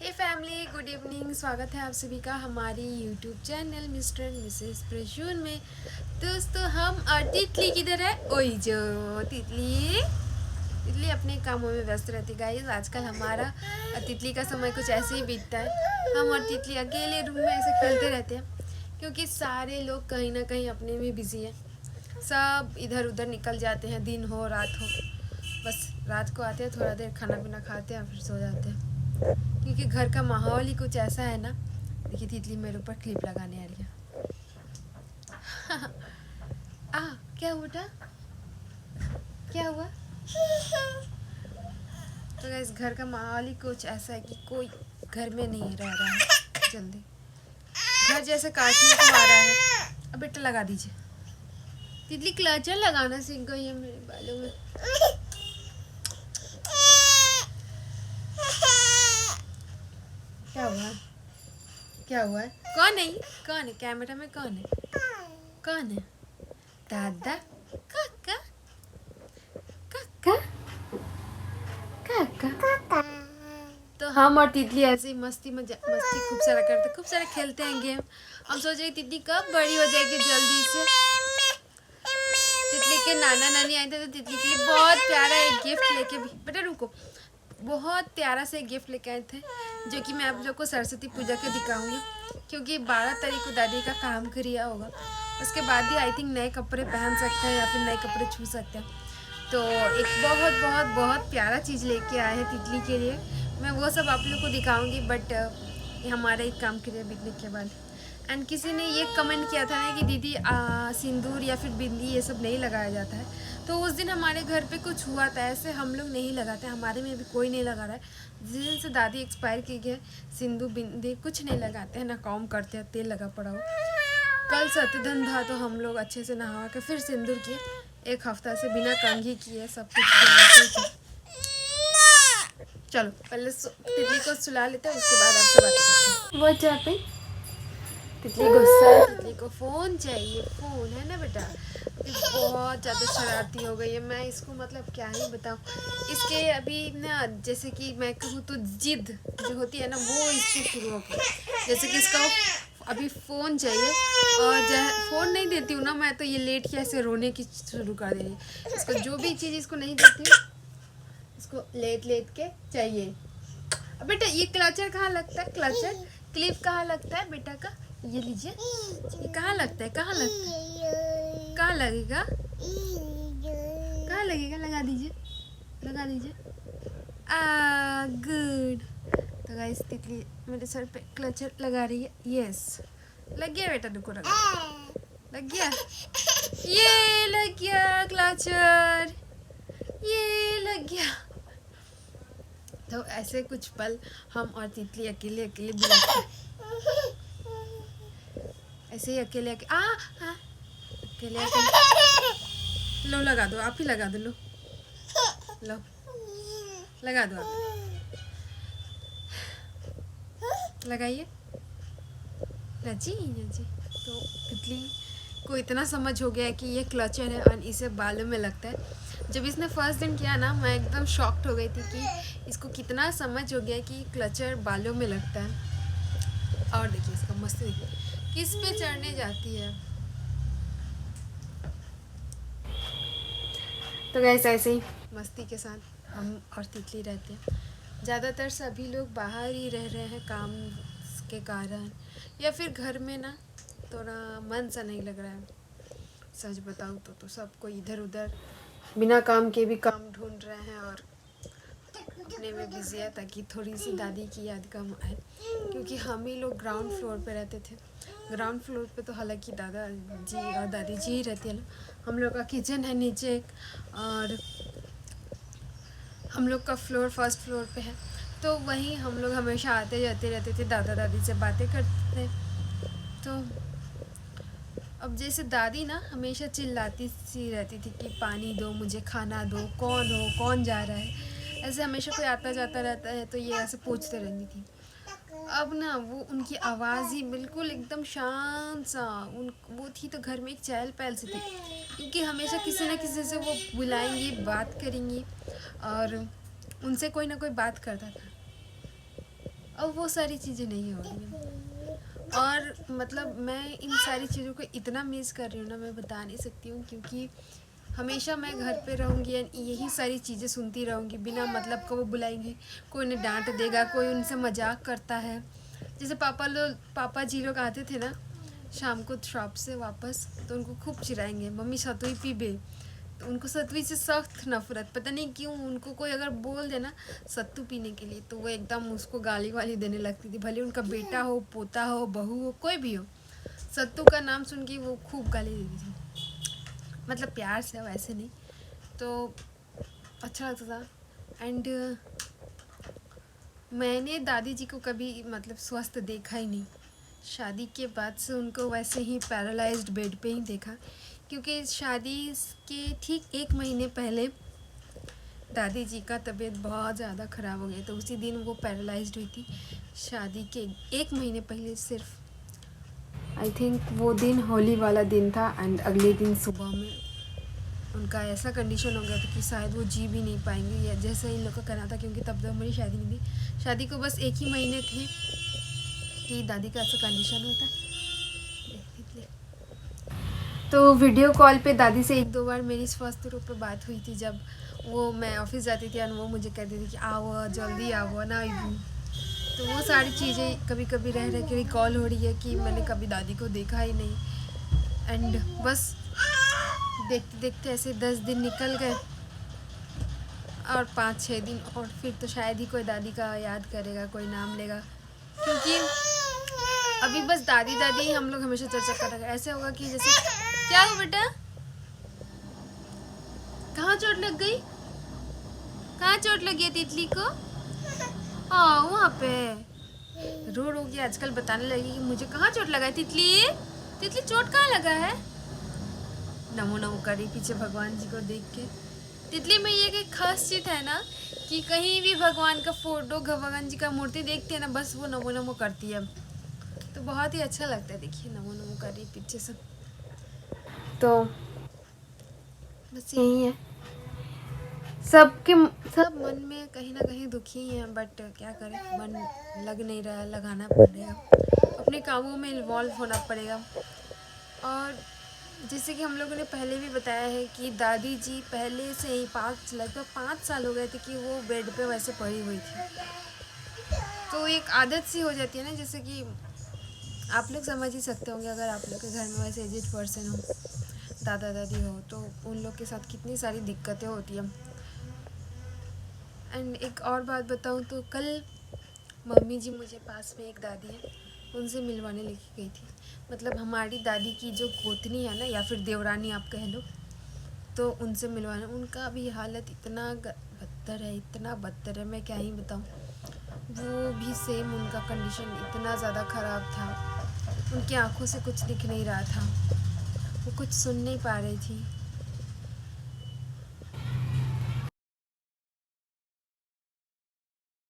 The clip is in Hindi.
हे फैमिली, गुड इवनिंग। स्वागत है आप सभी का हमारी YouTube channel mister and missus Prasoon में। दोस्तों, हम और तितली किधर है? ओई जो तितली तितली अपने कामों में व्यस्त रहती। गाइस, आजकल हमारा और तितली का समय कुछ ऐसे ही बीतता है। हम और तितली अकेले रूम में ऐसे खेलते रहते हैं क्योंकि सारे लोग कहीं ना कहीं अपने में बिजी हैं। सब इधर उधर निकल जाते हैं, दिन हो रात हो। बस रात को आते हैं, थोड़ा देर खाना पीना खाते हैं, फिर सो जाते हैं क्योंकि घर का माहौल ही कुछ ऐसा है ना। देखिए, तितली मेरे ऊपर क्लिप लगाने आ रही है। आ क्या हुआ? क्या हुआ? तो गाइस, घर का माहौल ही कुछ ऐसा है कि कोई घर में नहीं रह रहा है जल्दी। घर जैसे काटने को आ रहा है। अब बेटा लगा दीजिए। तितली क्लचर लगाना सीख गई है मेरे बालों में। क्या हुआ? क्या हुआ? कौन है? कौन है कैमरा में? कौन है? कौन है? दादा? काका? काका? काका? तो हम और तितली ऐसे ही मस्ती खूब सारा करते, खूब सारा खेलते हैं गेम। हम सोच रहे तितली कब बड़ी हो जाएगी जल्दी से। तितली के नाना नानी आए थे तो तितली के लिए बहुत प्यारा एक गिफ्ट लेके भी, बेटा रुको, बहुत प्यारा से एक गिफ्ट लेके आए थे जो कि मैं आप लोग को सरस्वती पूजा के दिखाऊंगी क्योंकि 12 तारीख को दादी का काम किया होगा। उसके बाद ही आई थिंक नए कपड़े पहन सकते हैं या फिर नए कपड़े छू सकते हैं। तो एक बहुत बहुत बहुत प्यारा चीज़ लेके आए हैं तितली के लिए। मैं वो सब आप लोग को दिखाऊंगी बट हमारा एक काम क्रिया बिकने के बाद। एंड किसी ने ये कमेंट किया था ना कि दीदी सिंदूर या फिर बिंदी ये सब नहीं लगाया जाता है। तो उस दिन हमारे घर पे कुछ हुआ था, ऐसे हम लोग नहीं लगाते, हमारे में भी कोई नहीं लगा रहा है। जिस दिन से दादी एक्सपायर की गई, सिंदूर बिंदी कुछ नहीं लगाते हैं, ना काम करते हैं, तेल लगा पड़ा हो। कल सत्यधन था तो हम लोग अच्छे से नहा के फिर सिंदूर किए। एक हफ्ता से बिना कंघी किए सब कुछ किया। चलो पहले तितली को सुला लेते हैं, उसके बाद आपसे बात करते हैं। वो चाहते तितली गुस्सा है, तितली को फ़ोन चाहिए। फ़ोन है ना बेटा। बहुत ज़्यादा शरारती हो गई है। मैं इसको मतलब क्या ही बताऊँ। इसके अभी ना, जैसे कि मैं कहूँ तो जिद जो होती है ना, वो इसकी शुरू हो गई। जैसे कि इसका अभी फ़ोन चाहिए और फ़ोन नहीं देती हूँ ना मैं, तो ये लेट के ऐसे रोने की शुरू कर दे रही। इसको जो भी चीज़ इसको नहीं देती हूँ, इसको लेट लेट के चाहिए। अब बेटा, ये क्लचर कहाँ लगता है? क्लचर क्लिप कहाँ लगता है बेटा का? ये लीजिए। ये कहाँ लगता है? कहाँ लगता है? कहाँ लगेगा? कहाँ लगेगा? लगा दीजिए, लगा दीजिए। गुड। तो गाइस, तितली मेरे सर पे क्लचर लगा रही है। यस, लग गया बेटा, रुको, लग गया। ये लग गया क्लचर, ये लग गया। तो ऐसे कुछ पल हम और तितली अकेले अकेले बिताते हैं। ऐसे ही अकेले अकेले लो, लगा दो, आप ही लगा दो। लो लो, लगा दो, आप लगाइए। नजी नजी। तो तितली को इतना समझ हो गया है कि ये क्लचर है और इसे बालों में लगता है। जब इसने फर्स्ट दिन किया ना, मैं एकदम शॉक्ड हो गई थी कि इसको कितना समझ हो गया कि क्लचर बालों में लगता है। और देखिए इसका मस्ती, देखिए किस पे चढ़ने जाती है। तो गैस, ऐसे ही मस्ती के साथ हम और तितली रहते हैं। ज़्यादातर सभी लोग बाहर ही रह रहे हैं काम के कारण, या फिर घर में ना थोड़ा मन सा नहीं लग रहा है। सच बताऊँ तो सब कोई इधर उधर बिना काम के भी काम ढूंढ रहे हैं और अपने में बिजी है ताकि थोड़ी सी दादी की याद कम आए। क्योंकि हम ही लोग ग्राउंड फ्लोर पे रहते थे। ग्राउंड फ्लोर पे तो हालांकि दादा जी और दादी जी ही रहती है ना। हम लोग का किचन है नीचे एक, और हम लोग का फ्लोर फर्स्ट फ्लोर पे है। तो वहीं हम लोग हमेशा आते जाते रहते थे, दादा दादी से बातें करते थे। तो अब जैसे दादी ना हमेशा चिल्लाती सी रहती थी कि पानी दो, मुझे खाना दो, कौन हो, कौन जा रहा है। ऐसे हमेशा कोई आता जाता रहता है तो ये ऐसे पूछते रहती थी। अब ना वो उनकी आवाज़ ही बिल्कुल एकदम शांत सा, उन वो थी तो घर में एक चहल पहल सी थी क्योंकि हमेशा किसी न किसी से वो बुलाएंगी, बात करेंगी और उनसे कोई ना कोई बात करता था। अब वो सारी चीज़ें नहीं हो रही हैं। और मतलब मैं इन सारी चीज़ों को इतना मिस कर रही हूँ ना, मैं बता नहीं सकती हूँ, क्योंकि हमेशा मैं घर पे रहूँगी यही सारी चीज़ें सुनती रहूँगी, बिना मतलब का वो बुलाएंगे, कोई उन्हें डांट देगा, कोई उनसे मजाक करता है। जैसे पापा जी लोग आते थे ना शाम को शॉप से वापस, तो उनको खूब चिढ़ाएंगे, मम्मी सतुई पी बे। तो उनको सतुई से सख्त नफरत, पता नहीं क्यों। उनको कोई अगर बोल देना सत्तू पीने के लिए, तो वो एकदम उसको गाली वाली देने लगती थी, भले उनका बेटा हो, पोता हो, बहू हो, कोई भी हो। सत्तू का नाम सुन के वो खूब गाली देती थी, मतलब प्यार से, वैसे नहीं। तो अच्छा लगता था। एंड मैंने दादी जी को कभी मतलब स्वस्थ देखा ही नहीं। शादी के बाद से उनको वैसे ही पैरालाइज्ड बेड पे ही देखा, क्योंकि शादी के ठीक 1 महीने पहले दादी जी का तबीयत बहुत ज़्यादा ख़राब हो गया, तो उसी दिन वो पैरालाइज्ड हुई थी। शादी के 1 महीने पहले सिर्फ, आई थिंक वो दिन होली वाला दिन था। एंड अगले दिन सुबह में उनका ऐसा कंडीशन हो गया था कि शायद वो जी भी नहीं पाएंगे, या जैसा इन लोग का कहना था, क्योंकि तब तक हमारी शादी नहीं थी। शादी को बस 1 ही महीने थे कि दादी का ऐसा कंडीशन हुआ था। तो वीडियो कॉल पे दादी से 1-2 बार मेरी स्वास्थ्य रूप पे बात हुई थी, जब वो मैं ऑफिस जाती थी और वो मुझे कहती थी कि आओ जल्दी आओ ना आइबू। तो वो सारी चीज़ें कभी कभी रह रह के रिकॉल हो रही है कि मैंने कभी दादी को देखा ही नहीं। एंड बस देखते देखते ऐसे 10 दिन निकल गए, और 5-6 दिन और फिर तो शायद ही कोई दादी का याद करेगा, कोई नाम लेगा, क्योंकि अभी बस दादी दादी ही हम लोग हमेशा चर्चा कर रहे हैं। ऐसे होगा कि जैसे, क्या हो बेटा, कहाँ चोट लग गई, कहाँ चोट लगी है तितली को? हाँ वहाँ पे रो रो के आजकल बताने लगी कि मुझे कहाँ चोट लगा है। तितली तितली चोट कहाँ लगा है? नमो नमो कर रही पीछे भगवान जी को देख के। तितली में ये एक खास चीज़ है ना कि कहीं भी भगवान का फोटो, भगवान जी का मूर्ति देखती है ना, बस वो नमो नमो करती है। तो बहुत ही अच्छा लगता है, देखिए नमो नमो कर रही पीछे से। तो बस यही है, सब मन में कहीं ना कहीं दुखी हैं, बट क्या करें, मन लग नहीं रहा है, लगाना पड़ेगा, अपने कामों में इन्वॉल्व होना पड़ेगा। और जैसे कि हम लोगों ने पहले भी बताया है कि दादी जी पहले से ही लगभग 5 साल हो गए थे कि वो बेड पे वैसे पड़ी हुई थी। तो एक आदत सी हो जाती है ना, जैसे कि आप लोग समझ ही सकते होंगे, अगर आप लोग के घर में वैसे एजेड पर्सन हो, दादा दादी हो, तो उन लोग के साथ कितनी सारी दिक्कतें होती हैं। एंड एक और बात बताऊं तो कल मम्मी जी, मुझे पास में एक दादी है, उनसे मिलवाने लेके गई थी। मतलब हमारी दादी की जो गोतनी है ना, या फिर देवरानी आप कह लो, तो उनसे मिलवाना। उनका भी हालत इतना बदतर है, इतना बदतर है, मैं क्या ही बताऊं। वो भी सेम, उनका कंडीशन इतना ज़्यादा ख़राब था, उनकी आंखों से कुछ दिख नहीं रहा था, वो कुछ सुन नहीं पा रही थी,